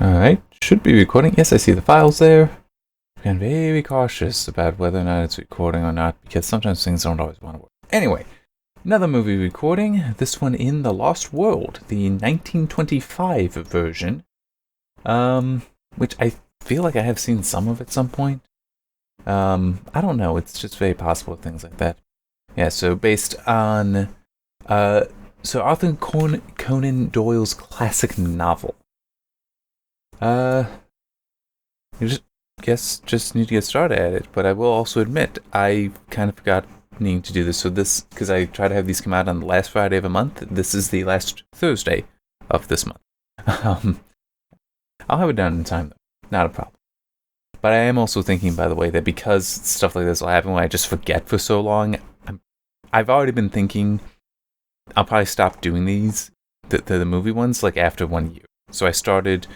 Alright, should be recording. Yes, I see the files there. I'm very cautious about whether or not it's recording or not, because sometimes things don't always want to work. Anyway, another movie recording, this one in The Lost World, the 1925 version, which I feel like I have seen some of at some point. I don't know, it's just very possible with things like that. Yeah, so based on, Arthur Conan Doyle's classic novel. Just need to get started at it, but I will also admit I kind of forgot needing to do this. So because I try to have these come out on the last Friday of a month, this is the last Thursday of this month. I'll have it done in time though, not a problem. But I am also thinking, by the way, that because stuff like this will happen when I just forget for so long, I've already been thinking I'll probably stop doing these, the movie ones, like after 1 year. So I started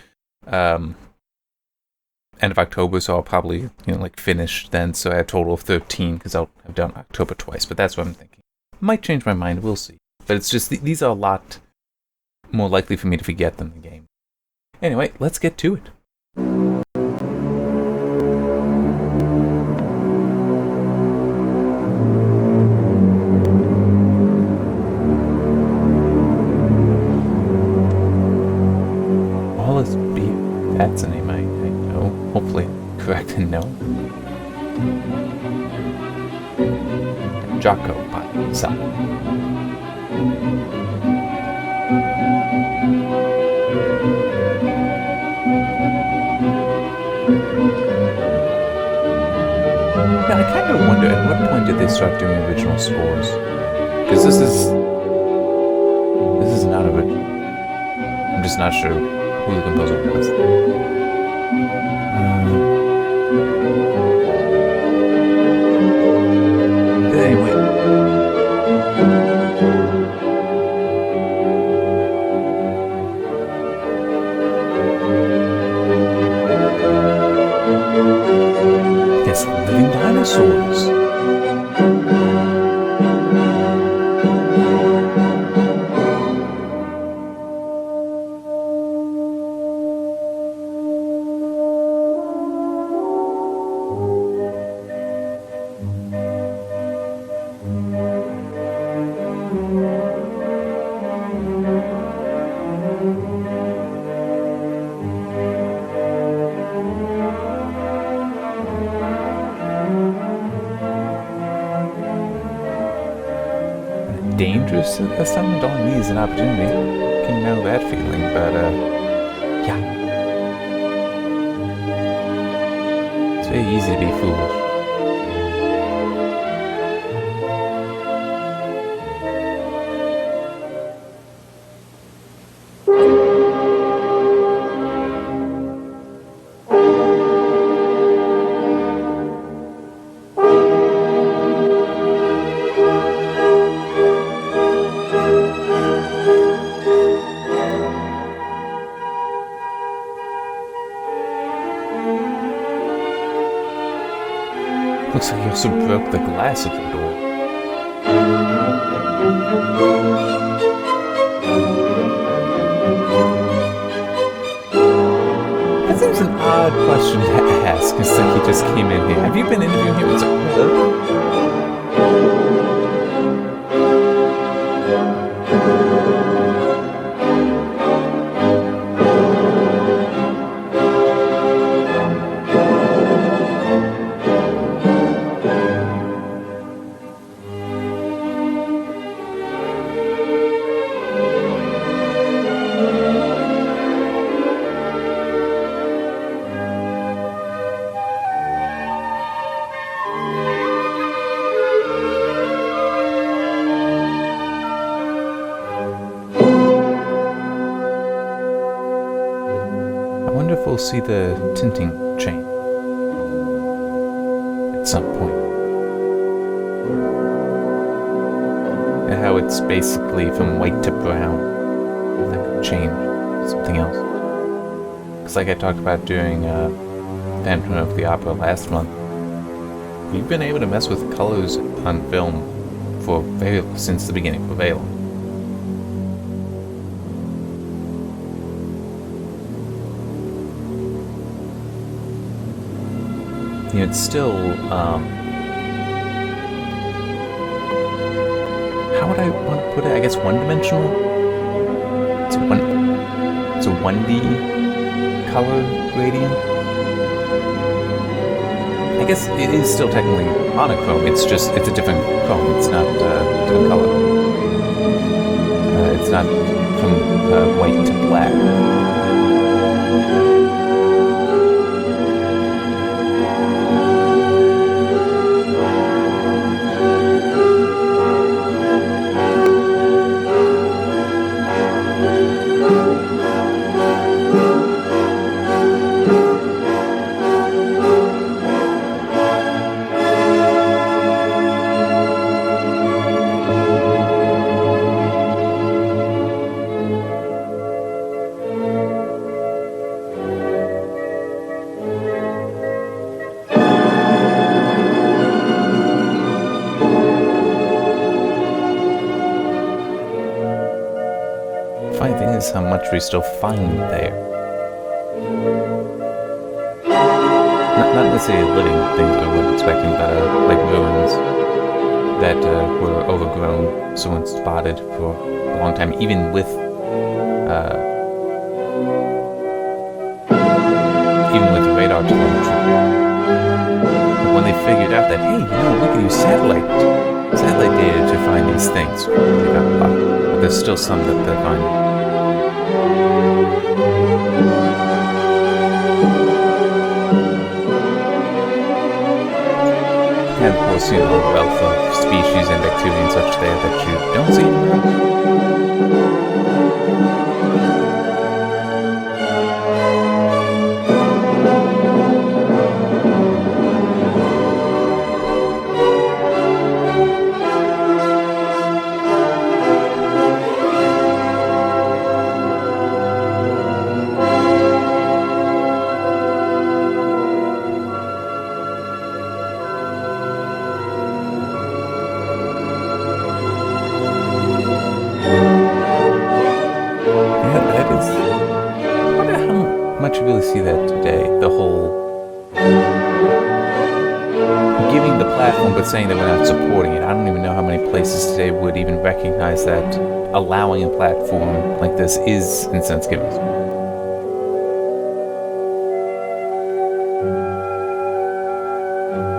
end of October, so I'll probably finish then. So I have a total of 13 because I've done October twice. But that's what I'm thinking. Might change my mind. We'll see. But it's just these are a lot more likely for me to forget than the game. Anyway, let's get to it. Wallace B. That's a name I know. Hopefully correct and know. Jocko by himself. Yeah, I kind of wonder at what point did they start doing original scores? Because this is not original. I'm just not sure who the composer was. Anyway. Yes, living dinosaurs. Dangerous assignment only needs an opportunity. You can know that feeling, but yeah. It's very easy to be foolish. Looks like he also broke the glass of the door. That seems an odd question to ask. It's like he just came in here. Have you been interviewing him? It's like, I wonder if we'll see the tinting chain at some point. And how it's basically from white to brown. That could change to something else. Because like I talked about during Phantom of the Opera last month, we've been able to mess with colors on film since the beginning for very long. it's still, how would I want to put it? I guess one-dimensional? It's a 1D color gradient? I guess it is still technically monochrome, it's a different chrome, it's not a different color. It's not from white to black. Funny thing is how much we still find there. Not necessarily living things we weren't expecting, but like ruins that were overgrown, someone spotted for a long time, even with radar telemetry. When they figured out that, hey, we can use satellite data to find these things, they got blocked. But there's still some that they're finding. And of course, a wealth of species and activity and such there that you don't see anymore. You really see that today, the whole giving the platform but saying that we're not supporting it. I don't even know how many places today would even recognize that allowing a platform like this is, in a sense, giving support.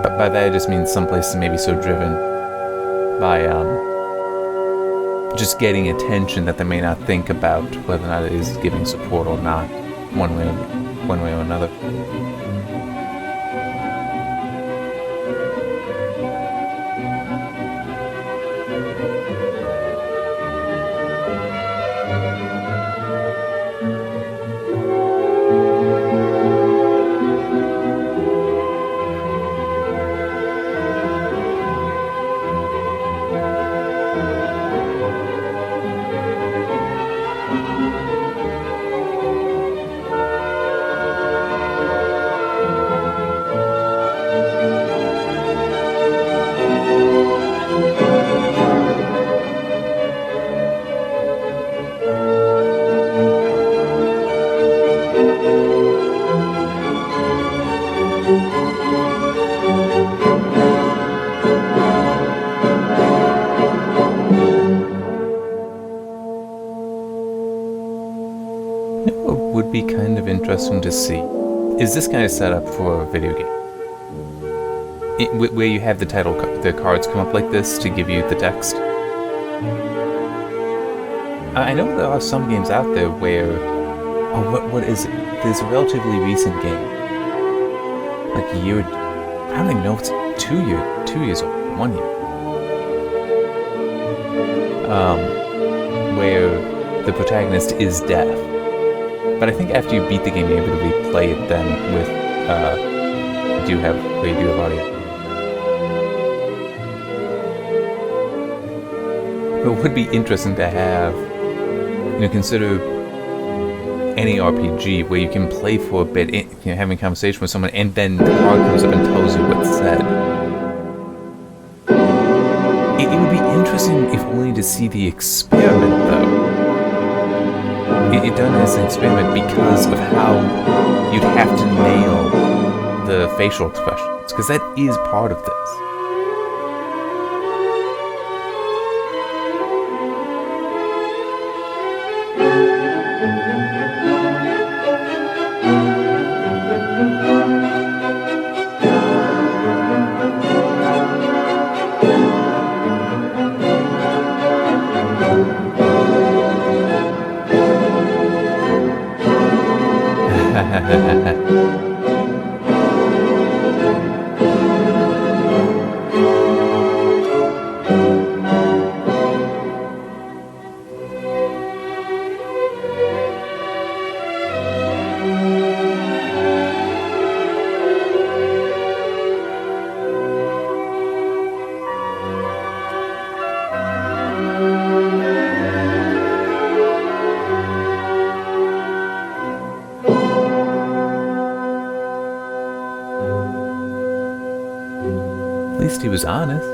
But by that, it just means some places may be so driven by just getting attention that they may not think about whether or not it is giving support or not. One way or another. Would be kind of interesting to see is this kind of setup for a video game where you have the the cards come up like this to give you the text. I know there are some games out there where what is it? There's a relatively recent game, like a year. I don't even know if it's 2 years old, 1 year. Where the protagonist is deaf. But I think after you beat the game, you're able to replay it then with, you do have audio. But it would be interesting to have, consider any RPG where you can play for a bit, having a conversation with someone, and then the card comes up and tells you what's said. It would be interesting if only to see the experiment, though. It done as an experiment because of how you'd have to nail the facial expressions, because that is part of this. At least he was honest.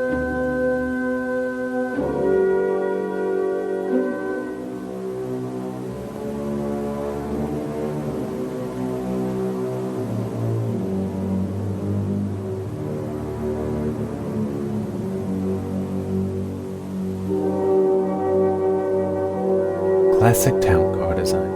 Classic town car design.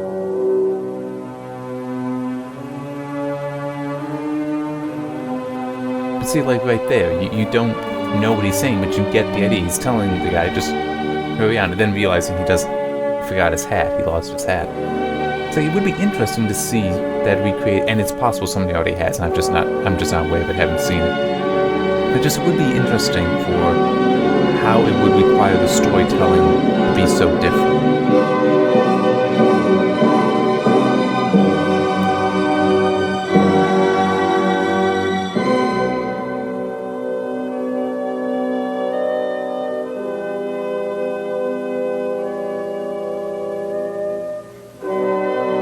But see, like right there, you don't know what he's saying, but you get the idea. He's telling the guy, just hurry on, and then realizing he forgot his hat. He lost his hat. So it would be interesting to see that recreate, and it's possible somebody already has, and I'm just not aware of it, haven't seen it. But just it would be interesting for how it would require the storytelling to be so different.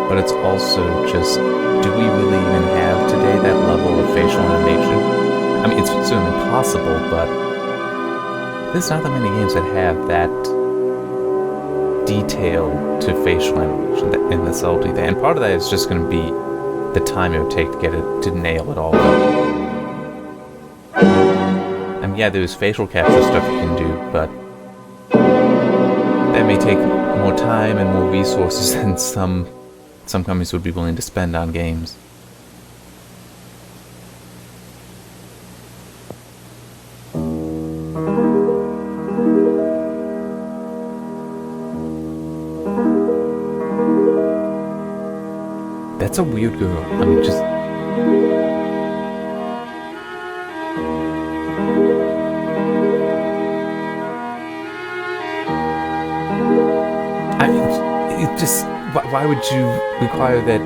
But it's also just, do we really even have today that level of facial animation? I mean, it's certainly possible, but there's not that many games that have that detail to facial animation and the subtlety there. And part of that is just going to be the time it would take to get it to nail it all up. I mean, yeah, there's facial capture stuff you can do, but that may take more time and more resources than some companies would be willing to spend on games. That's a weird girl. I mean, just... it just... Why would you require that?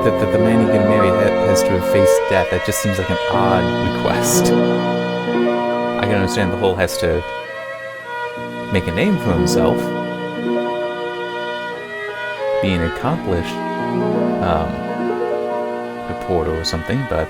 That the man you're gonna marry has to have faced death? That just seems like an odd request. I can understand the whole has to make a name for himself, be an accomplished reporter or something, but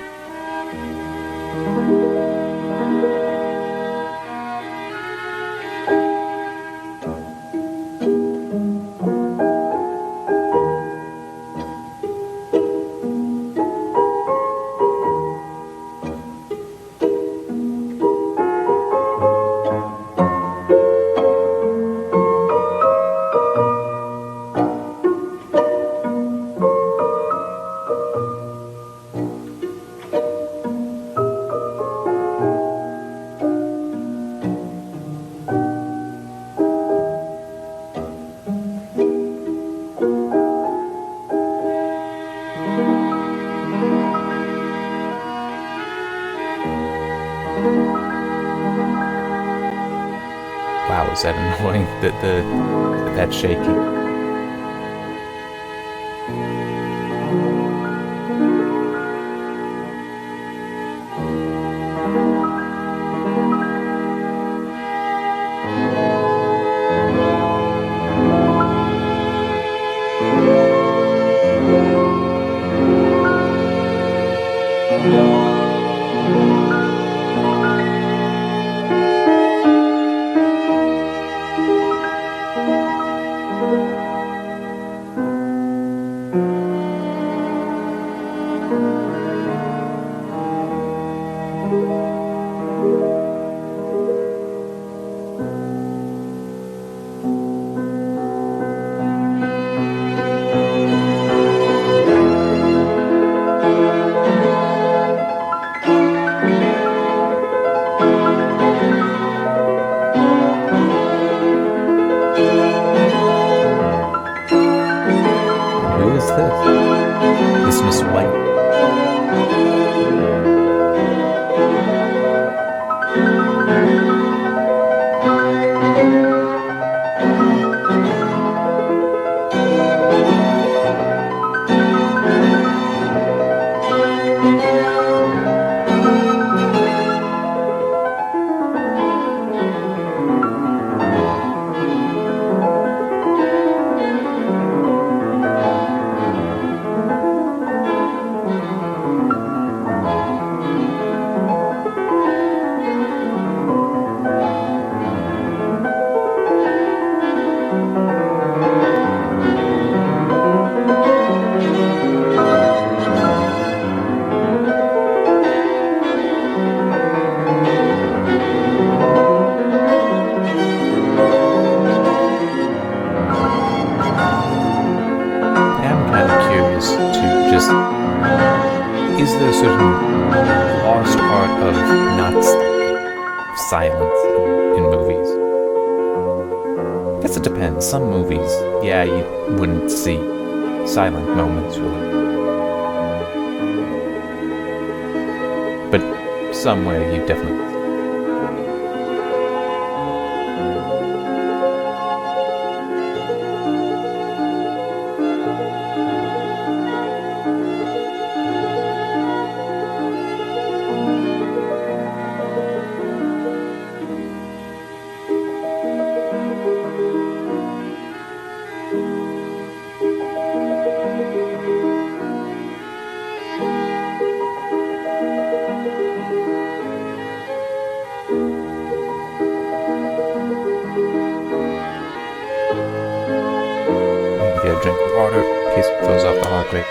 wow, is that annoying? That shaking. I'm kind of curious to just, is there a certain lost art of not silence in movies? I guess it depends. Some movies, yeah, you wouldn't see silent moments really. But somewhere you definitely. Get a drink of water in case it throws off the heart rate.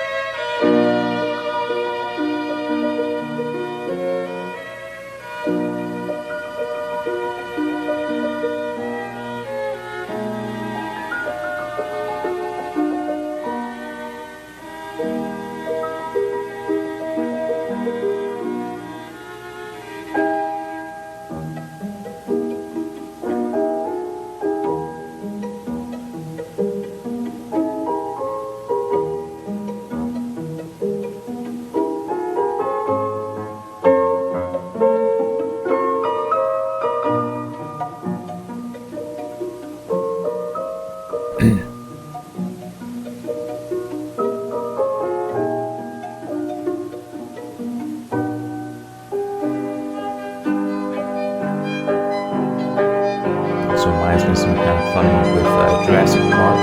Also reminds me of some kind of funny with Jurassic Park.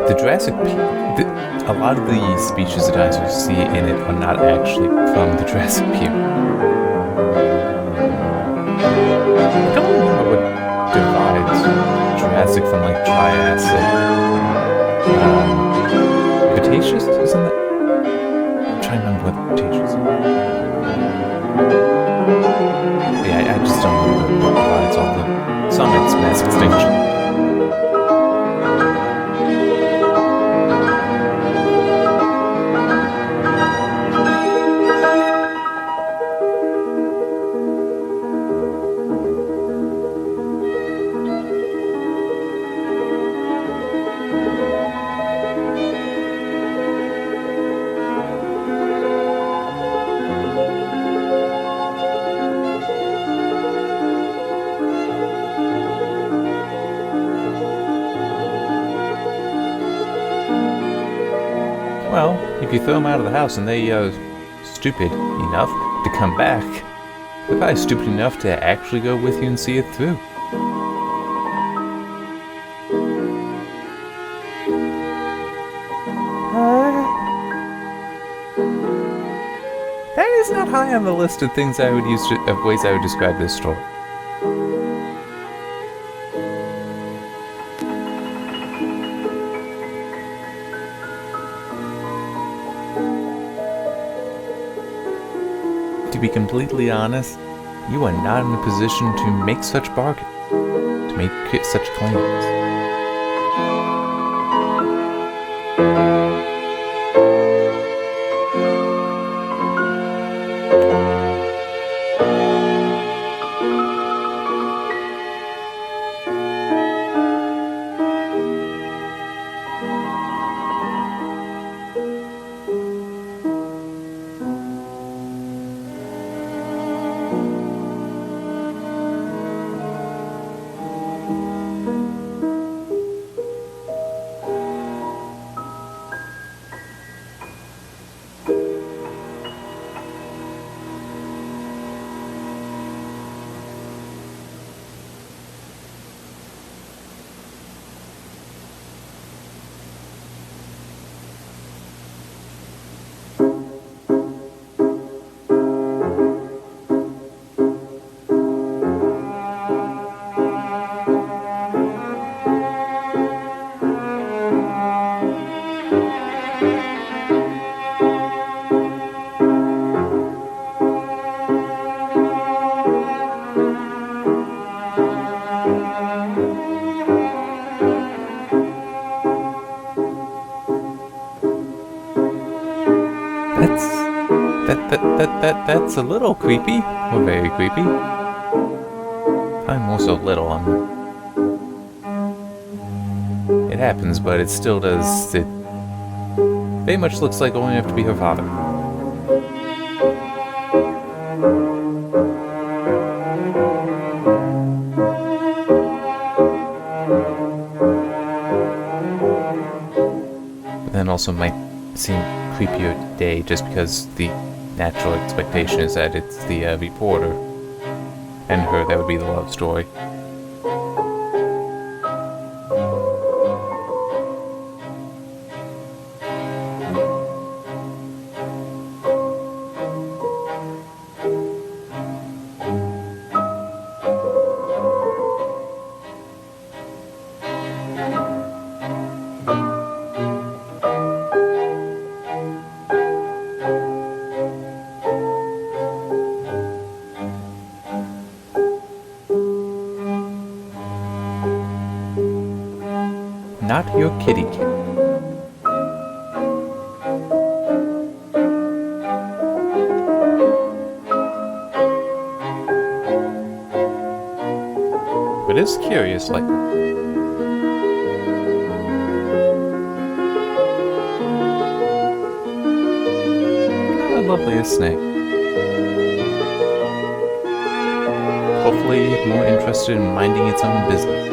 The Jurassic a lot of the species that dinosaurs see in it are not actually from the Jurassic period. I don't remember what divides Jurassic from like Triassic. Cretaceous, isn't it? I'm trying to remember what Cretaceous is. Yeah, I just don't remember what divides all the. Some it's mass extinction. Well, if you throw them out of the house and they stupid enough to come back, they're probably stupid enough to actually go with you and see it through. That is not high on the list of things I would use of ways I would describe this story. To be completely honest, you are not in a position to make such bargains, to make such claims. That's a little creepy. Or very creepy. I'm more so little. It happens, but it still does. It very much looks like going enough to be her father. But then also might seem creepier today just because the natural expectation is that it's the reporter and her that would be the love story. Not your kitty cat. But it's curious, like. How lovely a snake. Hopefully more interested in minding its own business.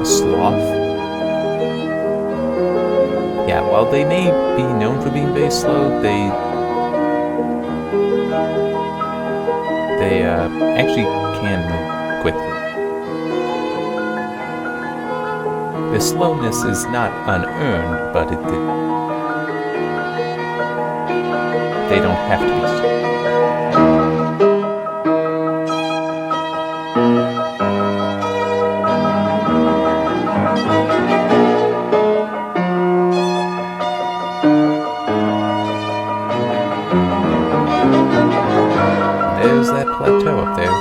Sloth. Yeah, while they may be known for being very slow, they actually can move quickly. The slowness is not unearned, but they don't have to be slow. There's that plateau up there.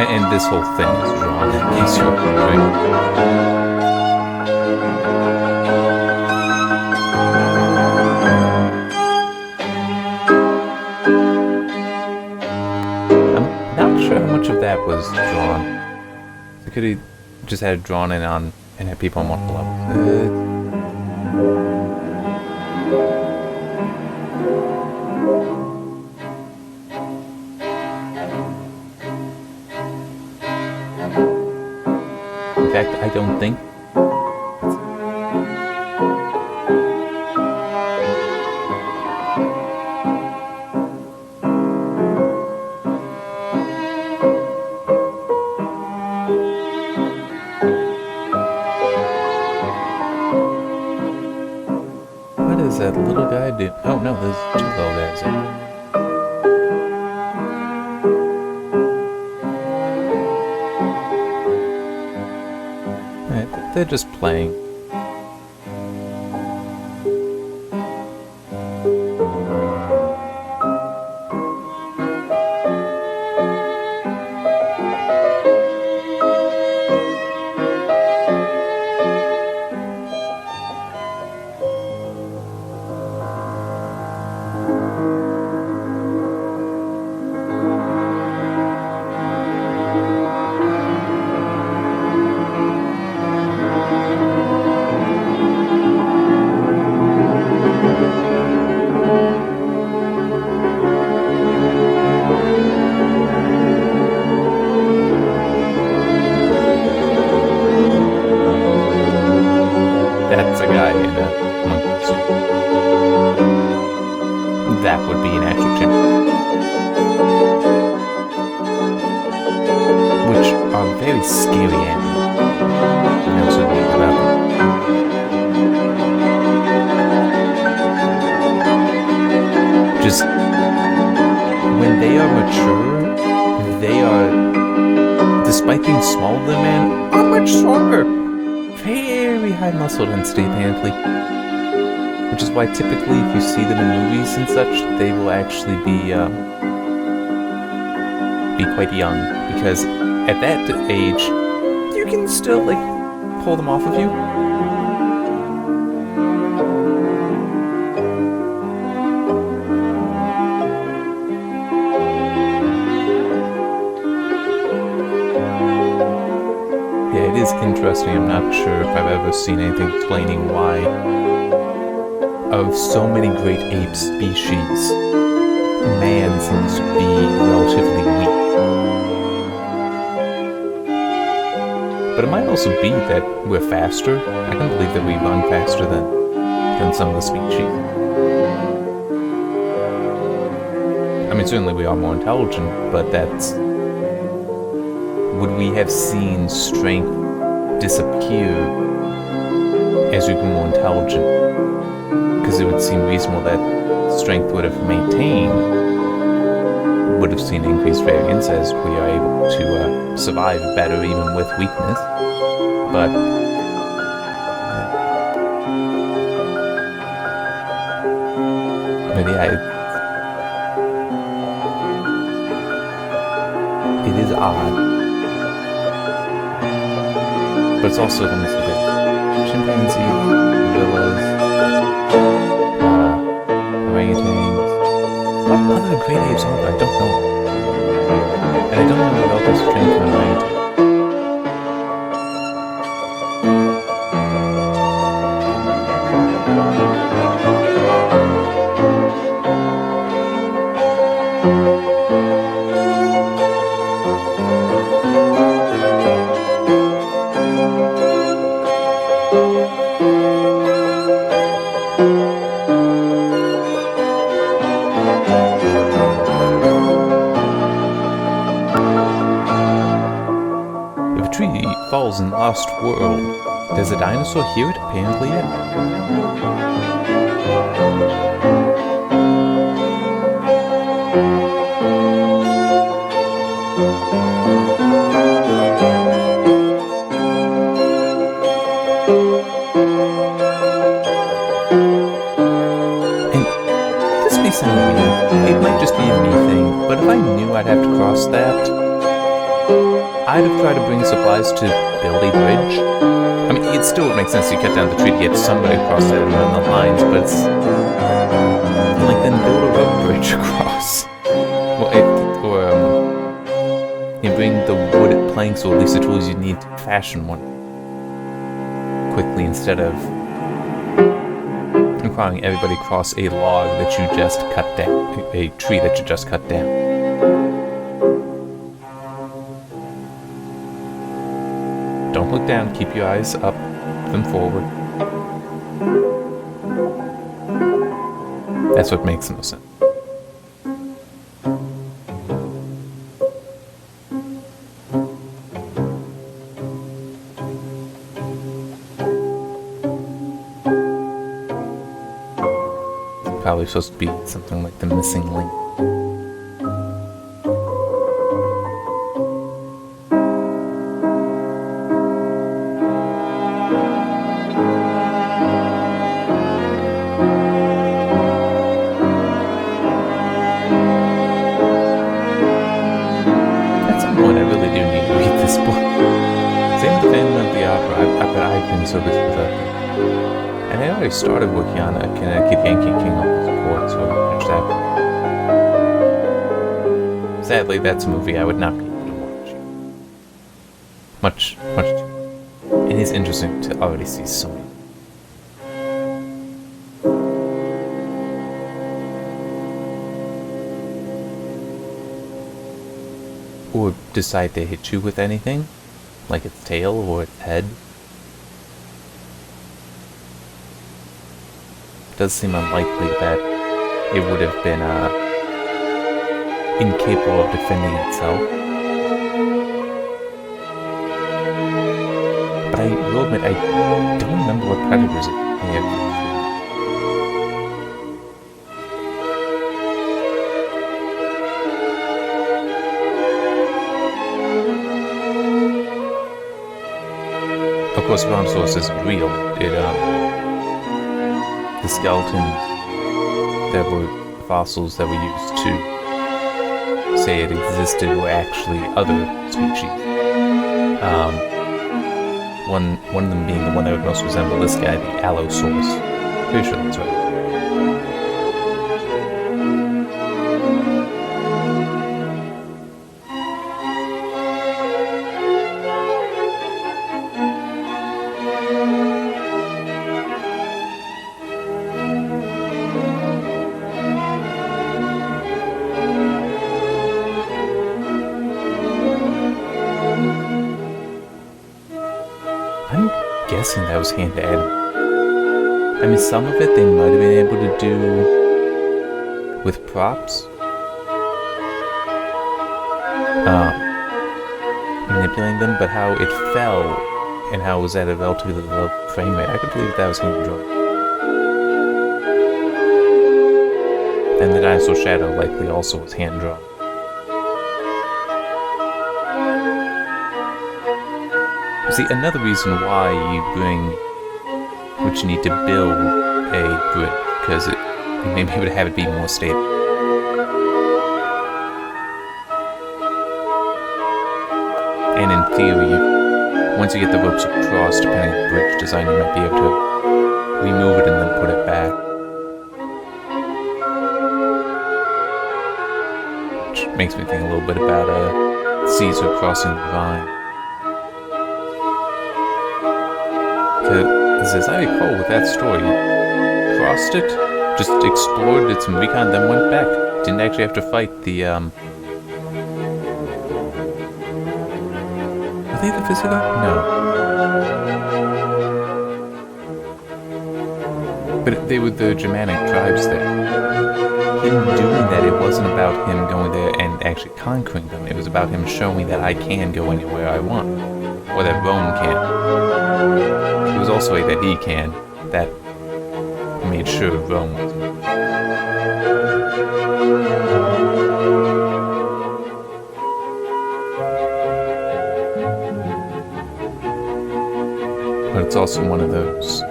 And this whole thing is drawn, in case you're wondering. I'm not sure how much of that was drawn. They could have just had it drawn in on and had people on multiple levels. In fact, I don't think. What is that little guy do? Oh no, there's two little guys there. They're just playing. That's a guy in a monkey suit. That would be an actual chimp. Which are very scary animals. Knows what means about them. they are mature. They are, despite being smaller than man, are much stronger. Very high muscle density, apparently. Which is why typically if you see them in movies and such, they will actually be quite young. Because at that age, you can still, like, pull them off of you. Yeah, it is interesting. I'm not sure if I've ever seen anything explaining why, of so many great ape species, man seems to be relatively weak. But it might also be that we're faster. I can believe that we run faster than some of the species. I mean, certainly we are more intelligent, but that's... Would we have seen strength disappear as we grew more intelligent? Because it would seem reasonable that strength would have maintained, would have seen increased variance as we are able to survive better even with weakness. But yeah, it is odd. But it's also, let me see this, chimpanzee, gorillas, orangutans. What other great apes are there? I don't know. And I don't know about this strength of an orangutan. Falls in Lost World. Does a dinosaur hear it? Apparently, yeah. And this may sound weird. It might just be a me thing, but if I knew I'd have to cross that, I'd have tried to bring supplies to build a bridge. I mean, it still would make sense to cut down the tree to get somebody across that and run the lines, but it's... like, then build a rope bridge across. Well, you bring the wood planks, or at least the tools you need to fashion one quickly, instead of requiring everybody cross a log that you just cut down, a tree that you just cut down. Don't look down, keep your eyes up, then forward. That's what makes no sense. It's probably supposed to be something like the missing link. So this was and I already started working on a Connecticut Yankee King of the Court, so I'll finish that. Sadly, that's a movie I would not be able to watch. Much too. It is interesting to already see so many. Or decide to hit you with anything, like its tail or its head. Does seem unlikely that it would have been incapable of defending itself. But I will admit, I don't remember what predators it may have. course, Brontosaurus isn't real. The skeletons that were fossils that were used to say it existed were actually other species. One of them being the one that would most resemble this guy, the Allosaurus. Pretty sure that's right. I'm guessing that was hand animated. I mean, some of it they might have been able to do with props. Manipulating them, but how it fell and how it was at a relatively low frame rate, I could believe that was hand drawn. And the dinosaur shadow likely also was hand drawn. See, another reason why you need to build a bridge, because you may be able to have it be more stable. And in theory, once you get the ropes across, depending on the bridge design, you might be able to remove it and then put it back. Which makes me think a little bit about Caesar crossing the Rhine. Because as I recall with that story, crossed it, just explored, did some recon, then went back. Didn't actually have to fight the, Were they the Visigoth? No. But they were the Germanic tribes there. Him doing that, it wasn't about him going there and actually conquering them. It was about him showing that I can go anywhere I want. Or that Rome can. It was also a that he can. That made sure Rome was. But it's also one of those.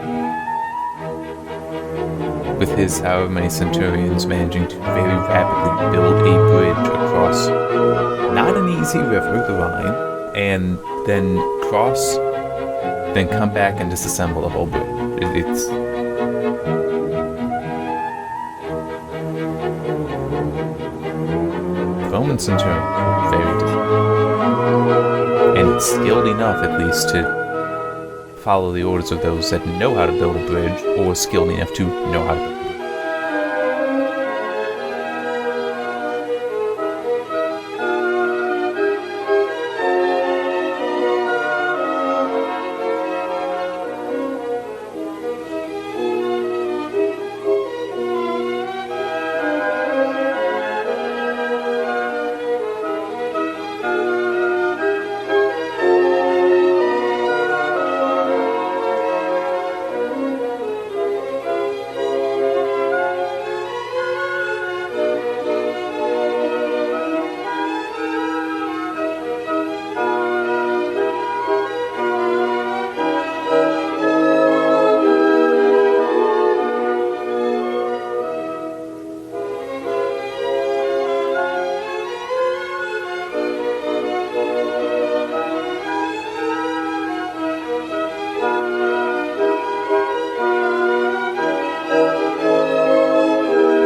With his however many centurions managing to very rapidly build a bridge across not an easy river, the Rhine, and then cross, then come back and disassemble the whole bridge. It's Roman centurion, very different, and skilled enough at least to follow the orders of those that know how to build a bridge, or skilled enough to know how to build a bridge.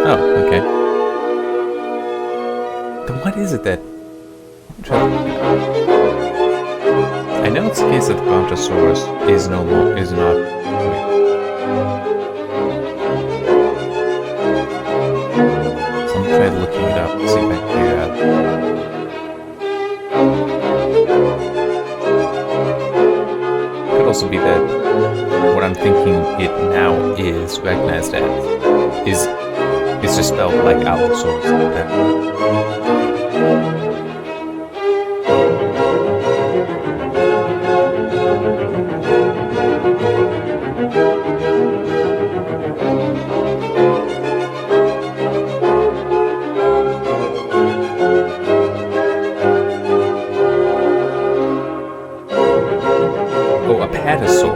Oh, okay. Then what is it that... I know it's the case that the Brontosaurus is not... Wait. So I'm gonna try looking it up and see if I can figure it out. Could also be that what I'm thinking it now is recognized as is... It's just spelled like Allosaurus like that. Oh, Apatosaurus.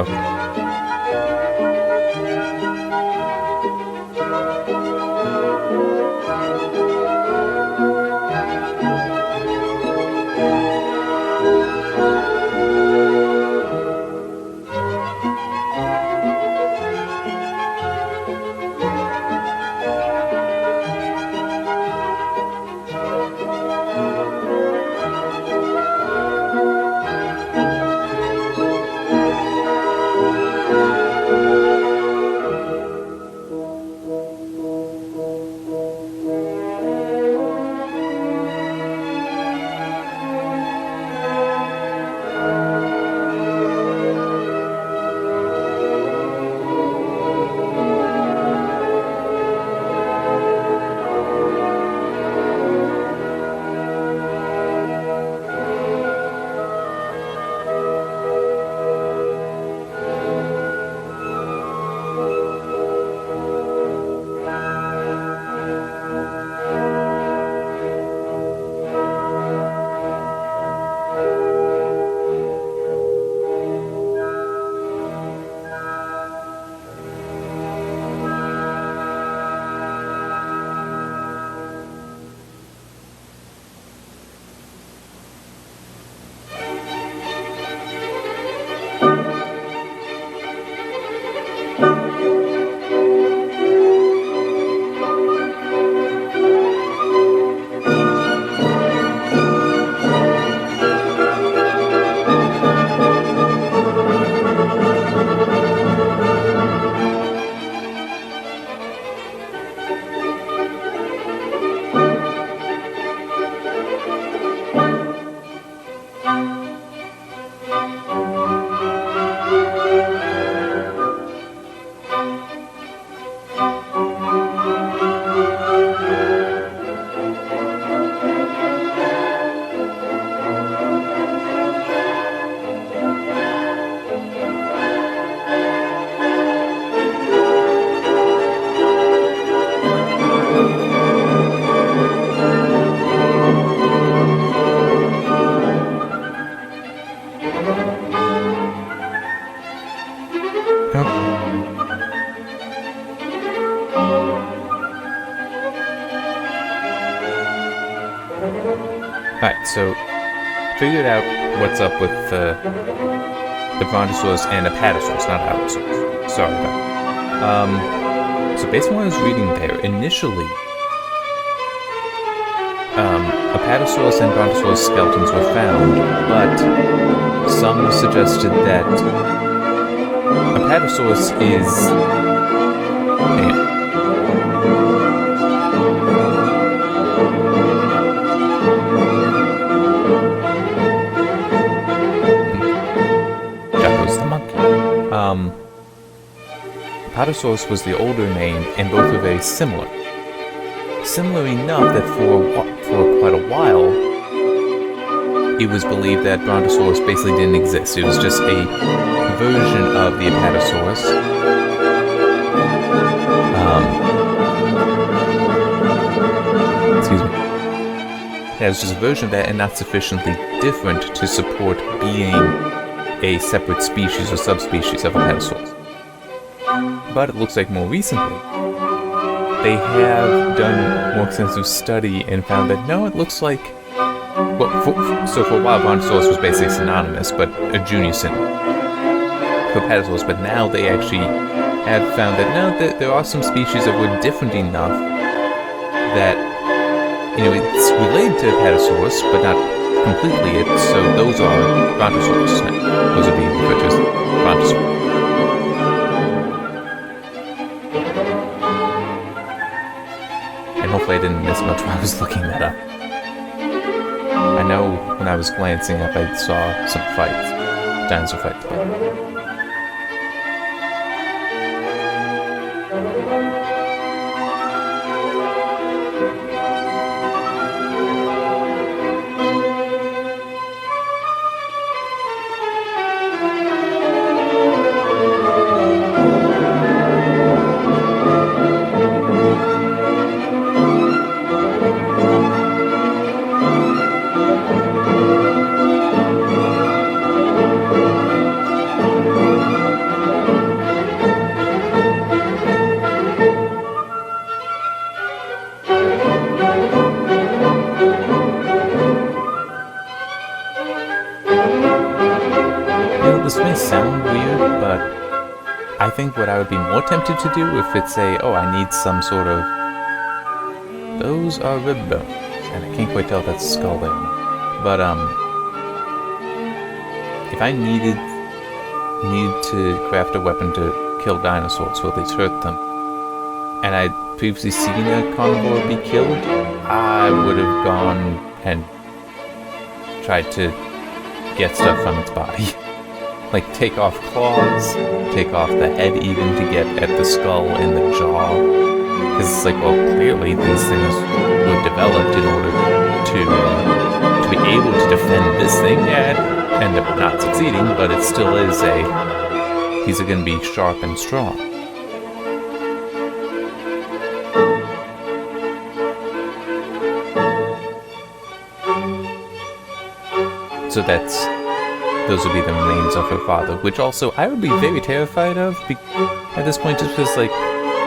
Okay. Alright, so figured out what's up with the Brontosaurus and Apatosaurus, not Allosaurus. Sorry about that. So based on what I was reading there, initially, Apatosaurus and Brontosaurus skeletons were found, but some suggested that Apatosaurus is... Jacko's the monkey. Apatosaurus was the older name, and both were very similar. Similar enough that for quite a while, it was believed that Brontosaurus basically didn't exist. It was just a version of the Apatosaurus. Excuse me. Yeah, it was just a version of that and not sufficiently different to support being a separate species or subspecies of Apatosaurus. But it looks like more recently, they have done more extensive study and found that no, it looks like... Well, for a while, Brontosaurus was basically synonymous, but a junior synonym for Apatosaurus. But now they actually have found that no, there are some species that were different enough that, it's related to Apatosaurus, but not completely it. So those are Brontosaurus now. Those are being referred to as Brontosaurus. And hopefully I didn't miss much while I was looking that up. I know when I was glancing up, I saw some fights, dinosaur fights. This may sound weird, but I think what I would be more tempted to do if it's I need some sort of... Those are rib bones. And I can't quite tell if that's a skull there. But, if I needed to craft a weapon to kill dinosaurs or at least hurt them, and I'd previously seen a carnivore be killed, I would have gone and tried to get stuff from its body. Like, take off claws, take off the head even to get at the skull and the jaw. Because it's like, well, clearly these things were developed in order to be able to defend this thing. Yeah, it ended up not succeeding, but it still is these are going to be sharp and strong. So those would be the remains of her father, which also I would be very terrified of at this point, just because, like,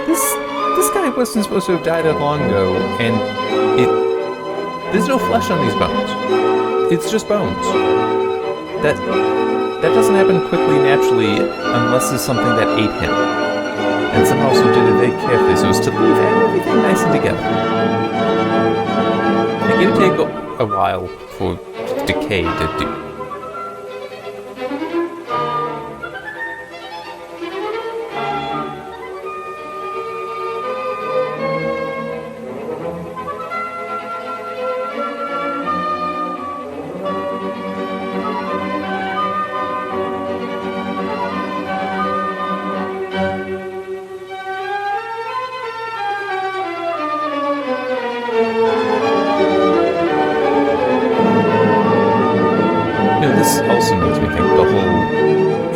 this guy wasn't supposed to have died that long ago, and there's no flesh on these bones. It's just bones. That doesn't happen quickly, naturally, unless there's something that ate him. And somehow also did it very carefully, so as to leave everything nice and together. Like, it would take a while for decay to do. This also makes me think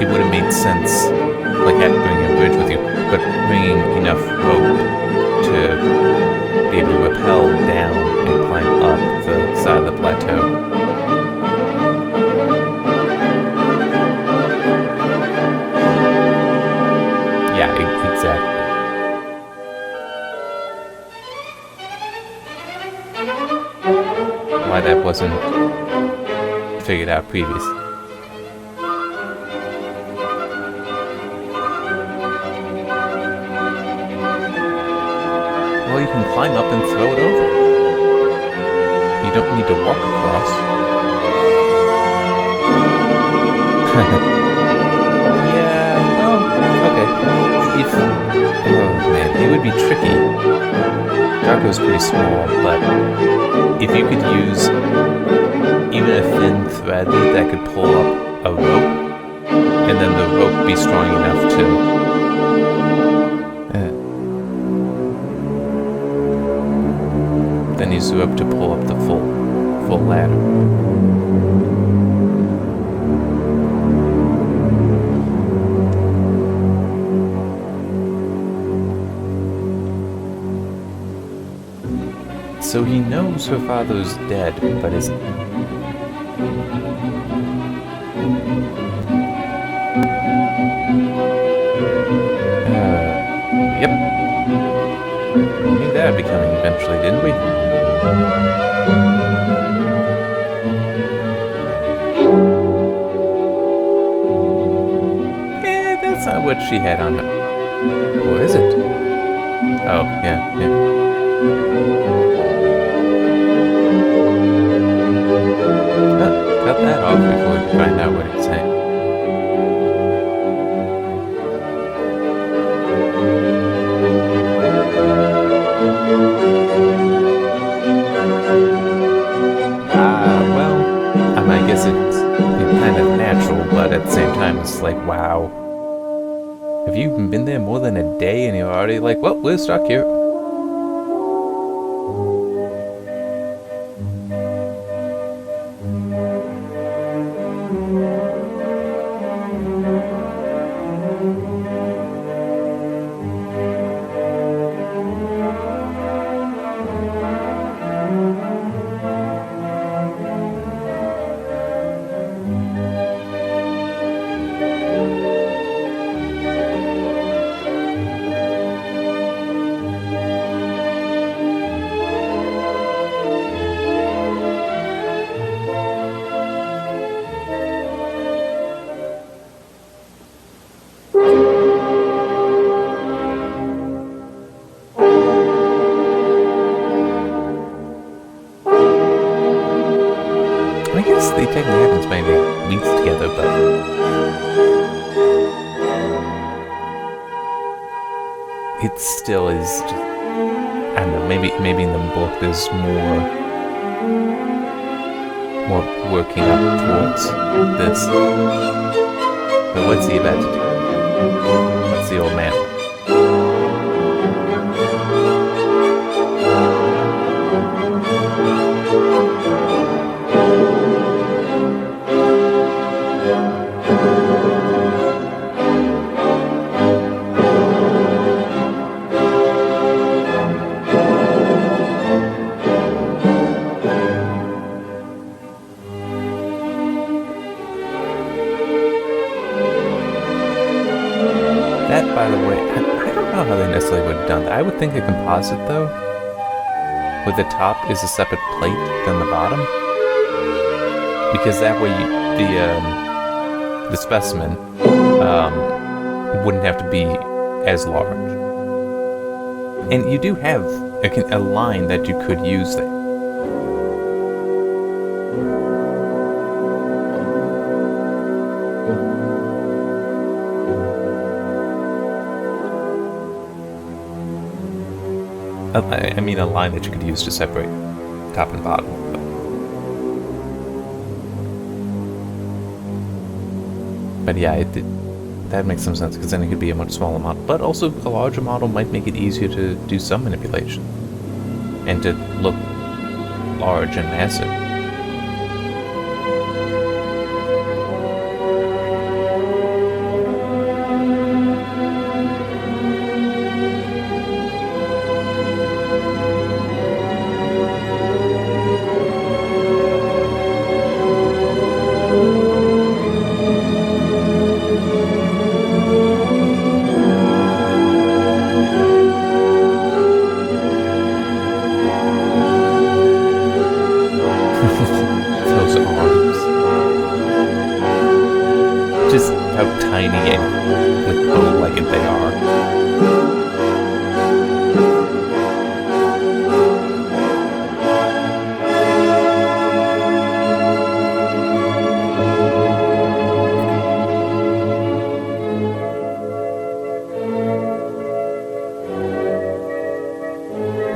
it would have made sense, like bringing a bridge with you, but bringing enough rope to be able to rappel down and climb up the side of the plateau. Yeah, exactly. Why that wasn't figured out previously. Well, you can climb up and throw it over. You don't need to walk across. Yeah, well, okay. Oh man, it would be tricky. Draco's pretty small, but if you could use even a thin thread that could pull up a rope, and then the rope be strong enough to... then use the rope to pull up the full ladder. So he knows her father's dead, but isn't. Yep. We knew that would be coming eventually, didn't we? That's not what she had on her. Or is it? Oh, yeah. Cut that off before we can find out what it's saying. Well, I guess it's kind of natural, but at the same time, it's like, wow. Have you been there more than a day and you're already like, well, we're stuck here? they technically haven't spent weeks together, but it still is just, I don't know, maybe in the book there's more working up towards this. But what's he about to do? What's the old man? That, by the way, I don't know how they necessarily would have done that. I would think a composite, though, where the top is a separate plate than the bottom, because that way the specimen wouldn't have to be as large. And you do have a line that you could use there. I mean, a line that you could use to separate top and bottom. But yeah, that makes some sense, because then it could be a much smaller model. But also, a larger model might make it easier to do some manipulation and to look large and massive. Those arms. Just how tiny and like bow-legged they are.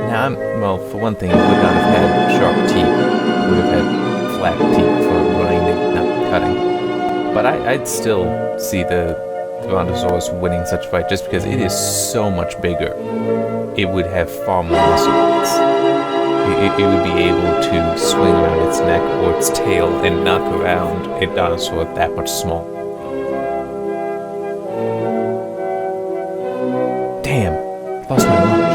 Now, well, for one thing, it would not have had sharp teeth. It would have had flat teeth for grinding, not cutting. But I'd still see the Brontosaurus winning such a fight, just because it is so much bigger. It would have far more muscles. It would be able to swing around its neck or its tail and knock around a dinosaur that much smaller. Damn, lost my lunch.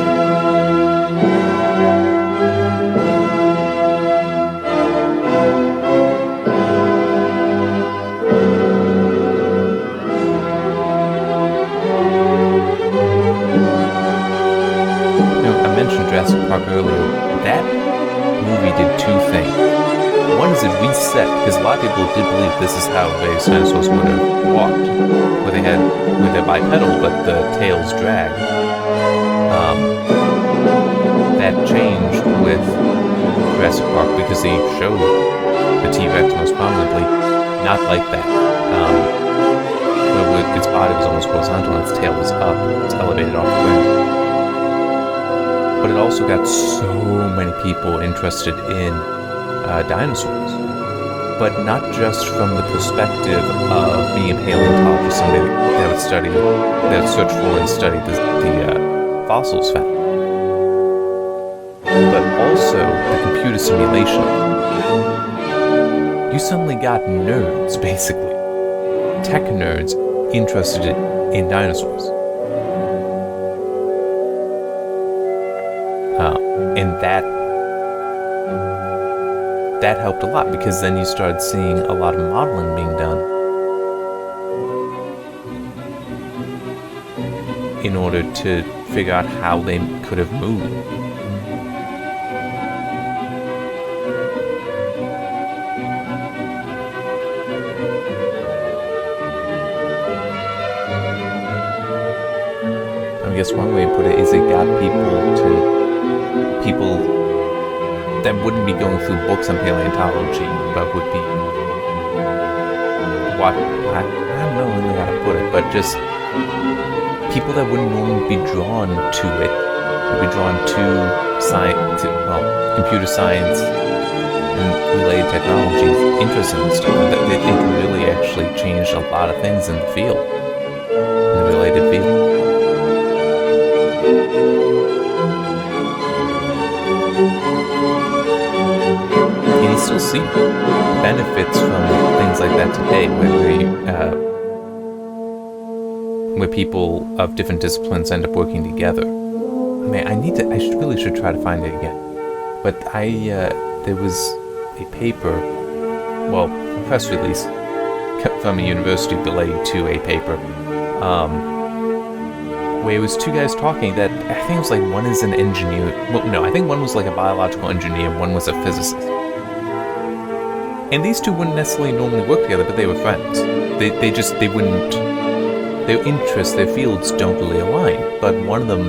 Jurassic Park earlier, that movie did two things. One is it reset, because a lot of people did believe this is how various dinosaurs would have walked, where they're bipedal, but the tails drag. That changed with Jurassic Park, because they showed the T-Rex most prominently not like that. Where its body was almost horizontal and its tail was up, it's elevated off the ground. But it also got so many people interested in dinosaurs. But not just from the perspective of being a paleontologist, somebody that would search for and study the fossils found. But also the computer simulation. You suddenly got nerds, basically. Tech nerds interested in dinosaurs. And that helped a lot, because then you started seeing a lot of modeling being done in order to figure out how they could have moved. I guess one way to put it is it got people that wouldn't be going through books on paleontology, but would be what, I don't know really how to put it, but just people that wouldn't normally be drawn to it, would be drawn to science, computer science and related technologies, interested in stuff, and that it can really actually change a lot of things in the field, in the related field. And you still see benefits from things like that today, where people of different disciplines end up working together. Man, I really should try to find it again. But there was a paper, well, a press release from a university related to a paper, where it was two guys talking that, I think it was like one is an engineer, well, no, I think one was like a biological engineer, one was a physicist. And these two wouldn't necessarily normally work together, but they were friends. They wouldn't, their interests, their fields don't really align. But one of them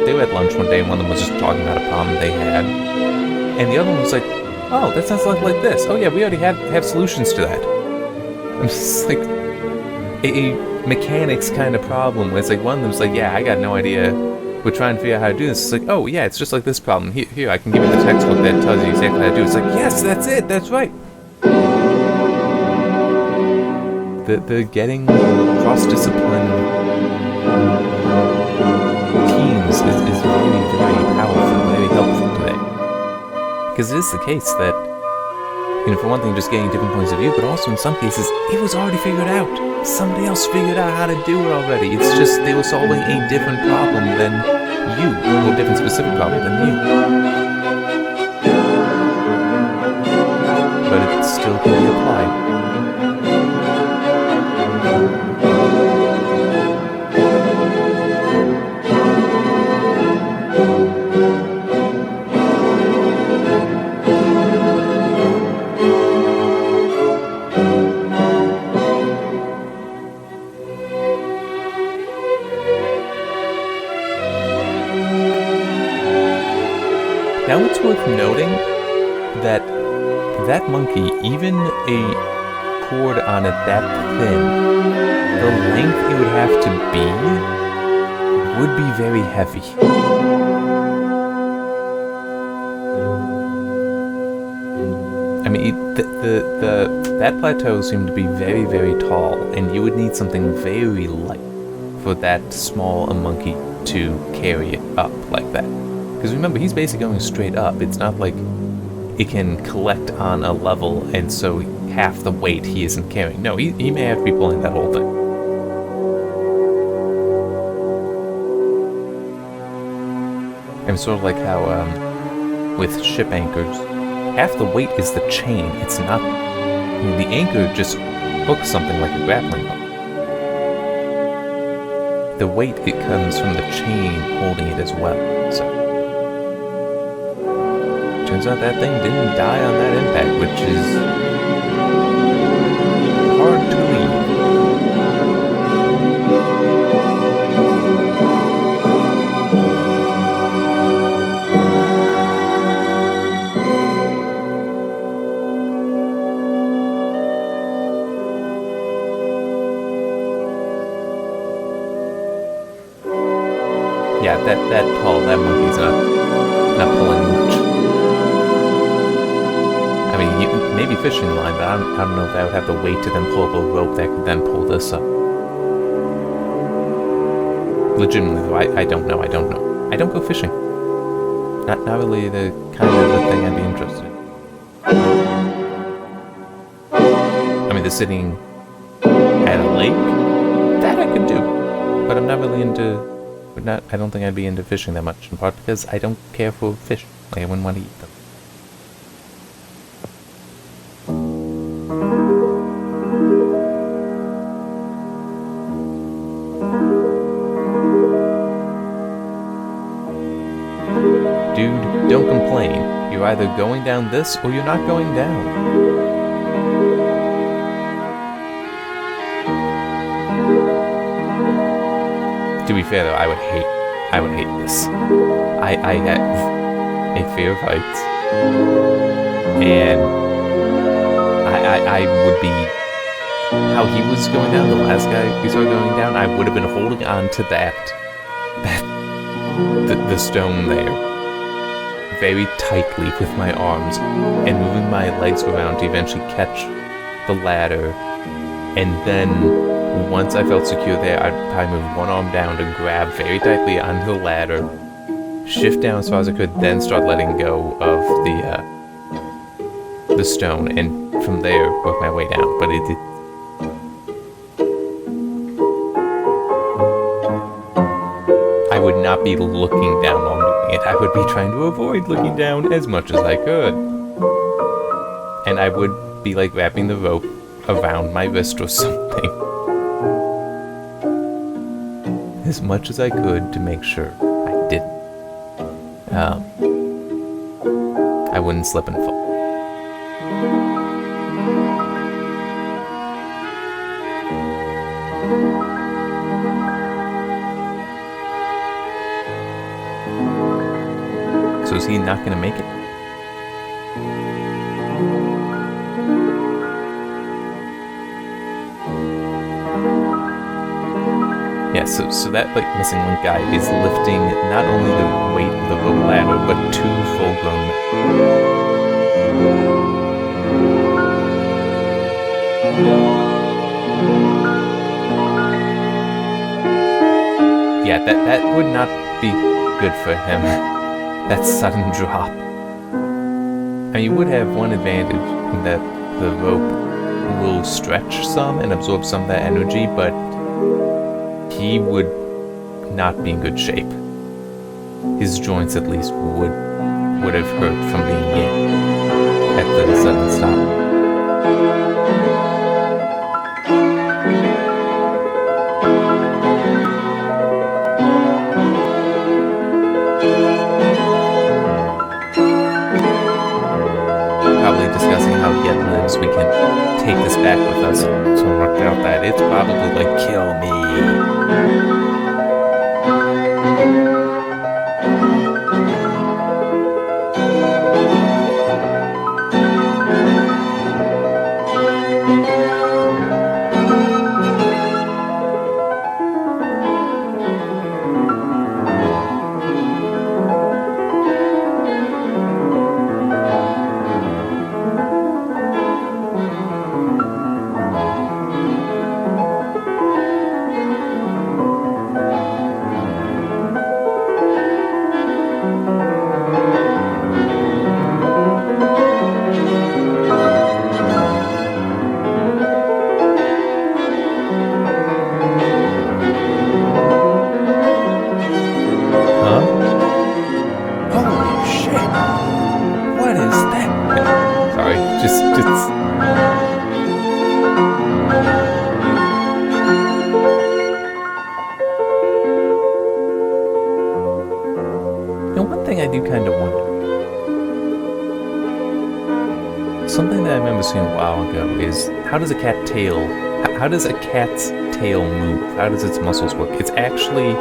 they were at lunch one day, and one of them was just talking about a problem they had. And the other one was like, oh, that sounds like this. Oh yeah, we already have solutions to that. I'm just like, a mechanics kind of problem, where it's like one of them's like, yeah, I got no idea. We're trying to figure out how to do this. It's like, oh yeah, it's just like this problem. Here, I can give you the textbook that tells you exactly how to do it. It's like, yes, that's it, that's right. The getting cross-discipline teams is very, very powerful, very helpful today. Because it is the case that, for one thing, just getting different points of view, but also in some cases, it was already figured out. Somebody else figured out how to do it already. It's just they were solving a different problem than you, or a different specific problem than you. But it still can be applied. Now it's worth noting that that monkey, even a cord on it that thin, the length it would have to be would be very heavy. I mean, that plateau seemed to be very, very tall, and you would need something very light for that small a monkey to carry it up like that. Because remember, he's basically going straight up. It's not like it can collect on a level, and so half the weight he isn't carrying. No, he may have to be pulling that whole thing. And sort of like how, with ship anchors, half the weight is the chain. It's not... the anchor just hooks something like a grappling hook. The weight, it comes from the chain holding it as well, so... Turns out that thing didn't die on that impact, which is hard to believe. Yeah, that tall, that monkey's not pulling much. I mean, maybe fishing line, but I don't know if that would have the weight to then pull up a rope that could then pull this up. Legitimately, though, I don't know. I don't go fishing. Not really the kind of the thing I'd be interested in. I mean, the sitting at a lake, that I could do. But I'm not really into... I don't think I'd be into fishing that much, in part because I don't care for fish. Like, I wouldn't want to eat them. Dude, don't complain. You're either going down this or you're not going down. To be fair though, I would hate this. I have a fear of heights, and I I would be, how he was going down, the last guy we saw going down, I would have been holding on to the stone there very tightly with my arms and moving my legs around to eventually catch the ladder. And then once I felt secure there, I'd probably move one arm down to grab very tightly onto the ladder, shift down as far as I could, then start letting go of the stone, and from there work my way down. But I would not be looking down while doing it. I would be trying to avoid looking down as much as I could. And I would be like wrapping the rope around my wrist or something, as much as I could to make sure I didn't. I wouldn't slip and fall. So is he not going to make it? Yeah, so that like missing link guy is lifting not only the weight of the rope ladder, but 2 full-grown men. Yeah, that would not be good for him. That sudden drop. I mean, you would have one advantage in that the rope will stretch some and absorb some of that energy, but he would not be in good shape. His joints at least would have hurt from being in at the sudden stop. Probably discussing how he yet lives, we can take this back with us. So worked out that it's probably like, kill me. I do kind of wonder. Something that I remember seeing a while ago is, how does a cat's tail move? How does its muscles work? It's actually,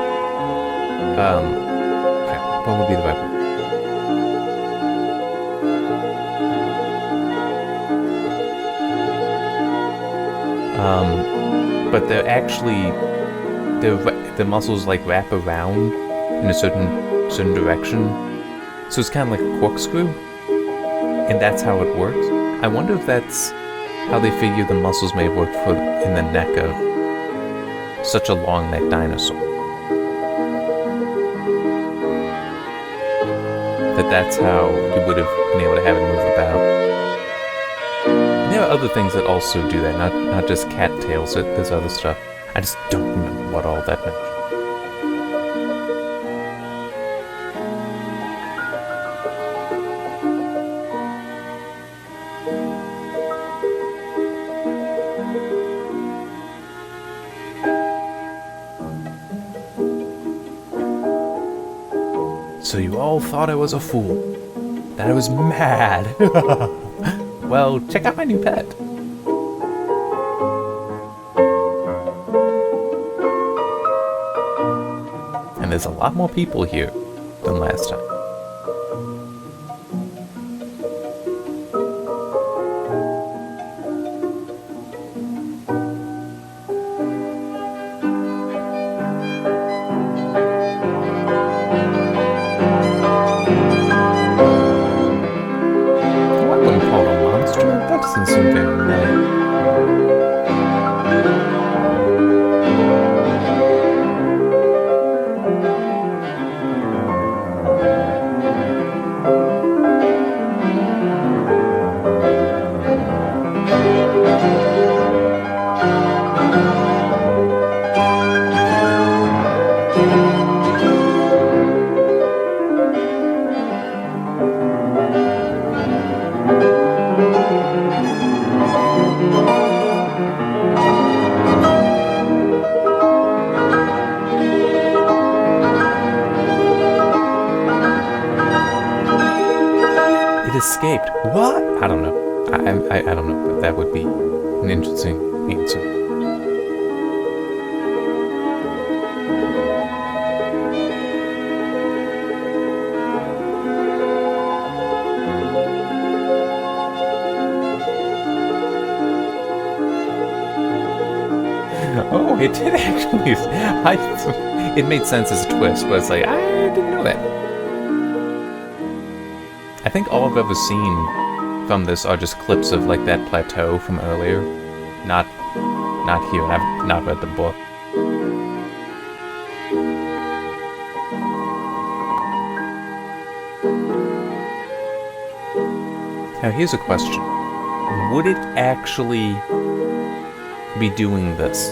crap, what would be the right word? But they're actually, the muscles like wrap around in a certain direction. So it's kind of like a corkscrew, and that's how it works. I wonder if that's how they figure the muscles may have worked in the neck of such a long-necked dinosaur. That's how you would have been able to have it move about. And there are other things that also do that, not just cattails. There's other stuff. I just don't remember what all that meant. So you all thought I was a fool, that I was mad. Well, check out my new pet. And there's a lot more people here than last time. escaped. What? I don't know. I don't know, but that would be an interesting answer. Oh, it did actually. It made sense as a twist, but it's like, I didn't know that. I think all I've ever seen from this are just clips of like that plateau from earlier. Not here, and I've not read the book. Now here's a question. Would it actually be doing this?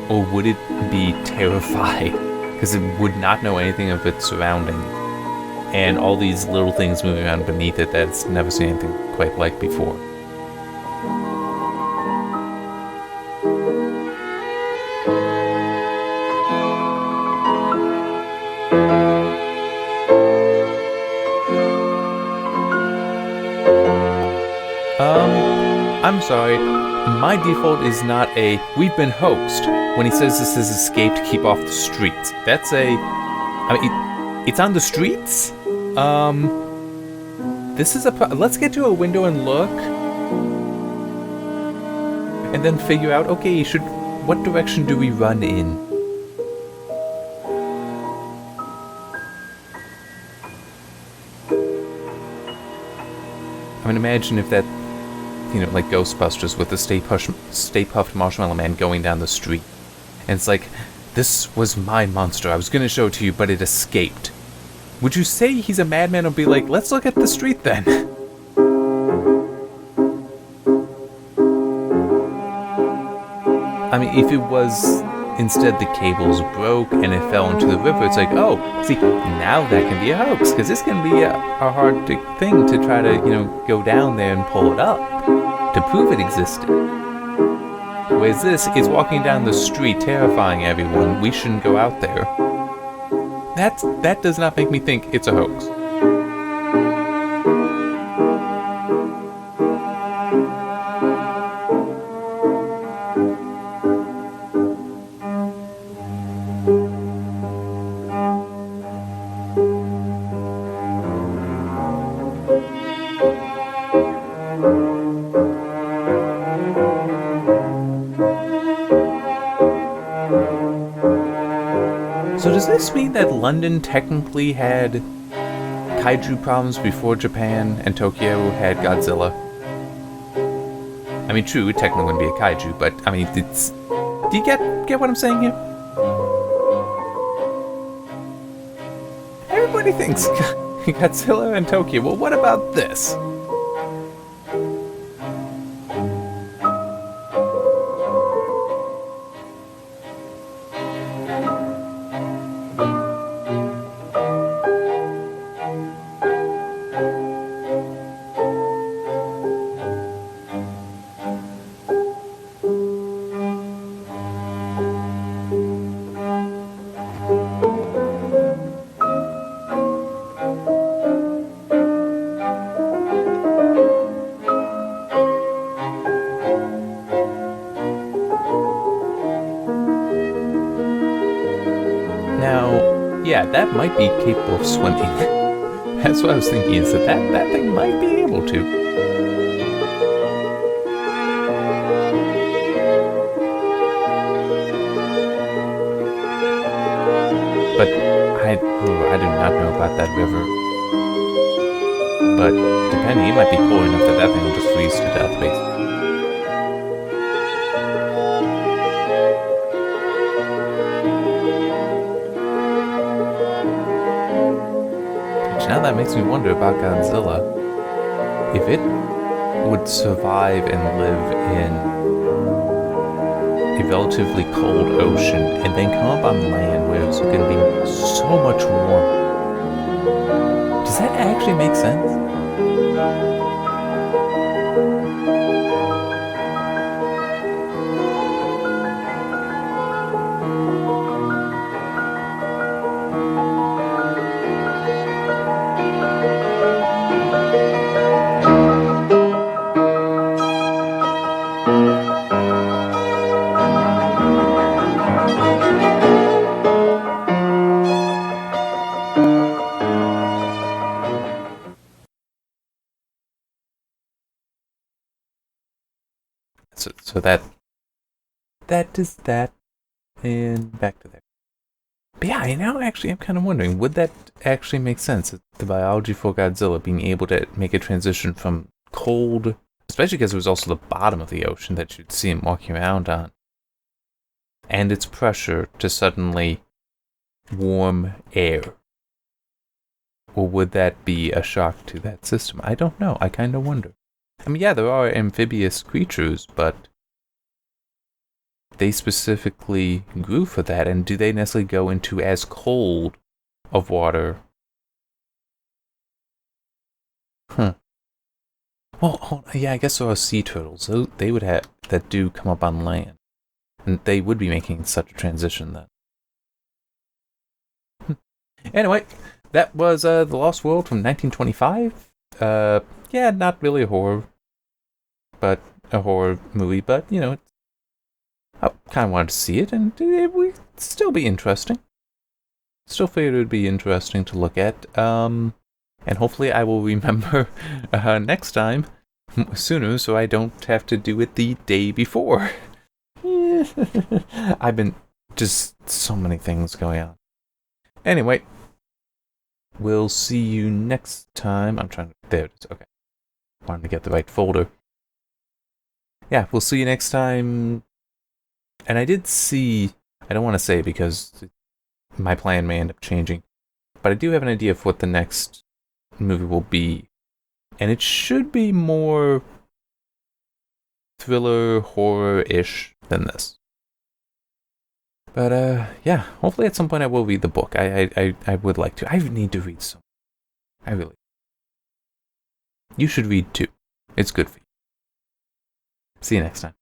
Or would it be terrified? Because it would not know anything of its surroundings. And all these little things moving around beneath it that it's never seen anything quite like before. I'm sorry. My default is not a "we've been hoaxed" when he says this is escape to keep off the streets. That's a... I mean, it's on the streets? This is a... Let's get to a window and look. And then figure out, okay, what direction do we run in? I mean, imagine if that... You know, like Ghostbusters with the Stay Puft Marshmallow Man going down the street. And it's like, this was my monster. I was going to show it to you, but it escaped. Would you say he's a madman or be like, let's look at the street then? I mean, if it was instead the cables broke and it fell into the river, it's like, oh, see, now that can be a hoax, because this can be a hard thing to try to, you know, go down there and pull it up to prove it existed. Whereas this is walking down the street terrifying everyone. We shouldn't go out there. That does not make me think it's a hoax. So does this mean that London technically had kaiju problems before Japan and Tokyo had Godzilla? I mean, true, it technically wouldn't be a kaiju, but I mean, it's... Do you get what I'm saying here? Everybody thinks Godzilla and Tokyo. Well, what about this? Yeah, that might be capable of swimming. That's what I was thinking, is that thing might be able to. But I do not know about that river. But depending, it might be cold enough that thing will just freeze to death, basically. Now that makes me wonder about Godzilla. If it would survive and live in a relatively cold ocean and then come up on land where it's going to be so much warmer, does that actually make sense? but that is that. And back to there. But yeah, now actually I'm kind of wondering, would that actually make sense? The biology for Godzilla being able to make a transition from cold, especially because it was also the bottom of the ocean that you'd see him walking around on, and its pressure to suddenly warm air. Or would that be a shock to that system? I don't know. I kind of wonder. I mean, yeah, there are amphibious creatures, but they specifically grew for that, and do they necessarily go into as cold of water? Well, yeah, I guess there are sea turtles. They would have that do come up on land, and they would be making such a transition then. Anyway, that was The Lost World from 1925. Yeah, not really a horror, but a horror movie. But I kind of wanted to see it, and it would still be interesting. Still figured it would be interesting to look at. And hopefully I will remember next time sooner, so I don't have to do it the day before. I've been just so many things going on. Anyway, we'll see you next time. There it is. Okay. Wanted to get the right folder. Yeah, we'll see you next time. And I did see, I don't want to say because my plan may end up changing, but I do have an idea of what the next movie will be. And it should be more thriller, horror-ish than this. But yeah, hopefully at some point I will read the book. I would like to. I need to read some. I really. You should read too. It's good for you. See you next time.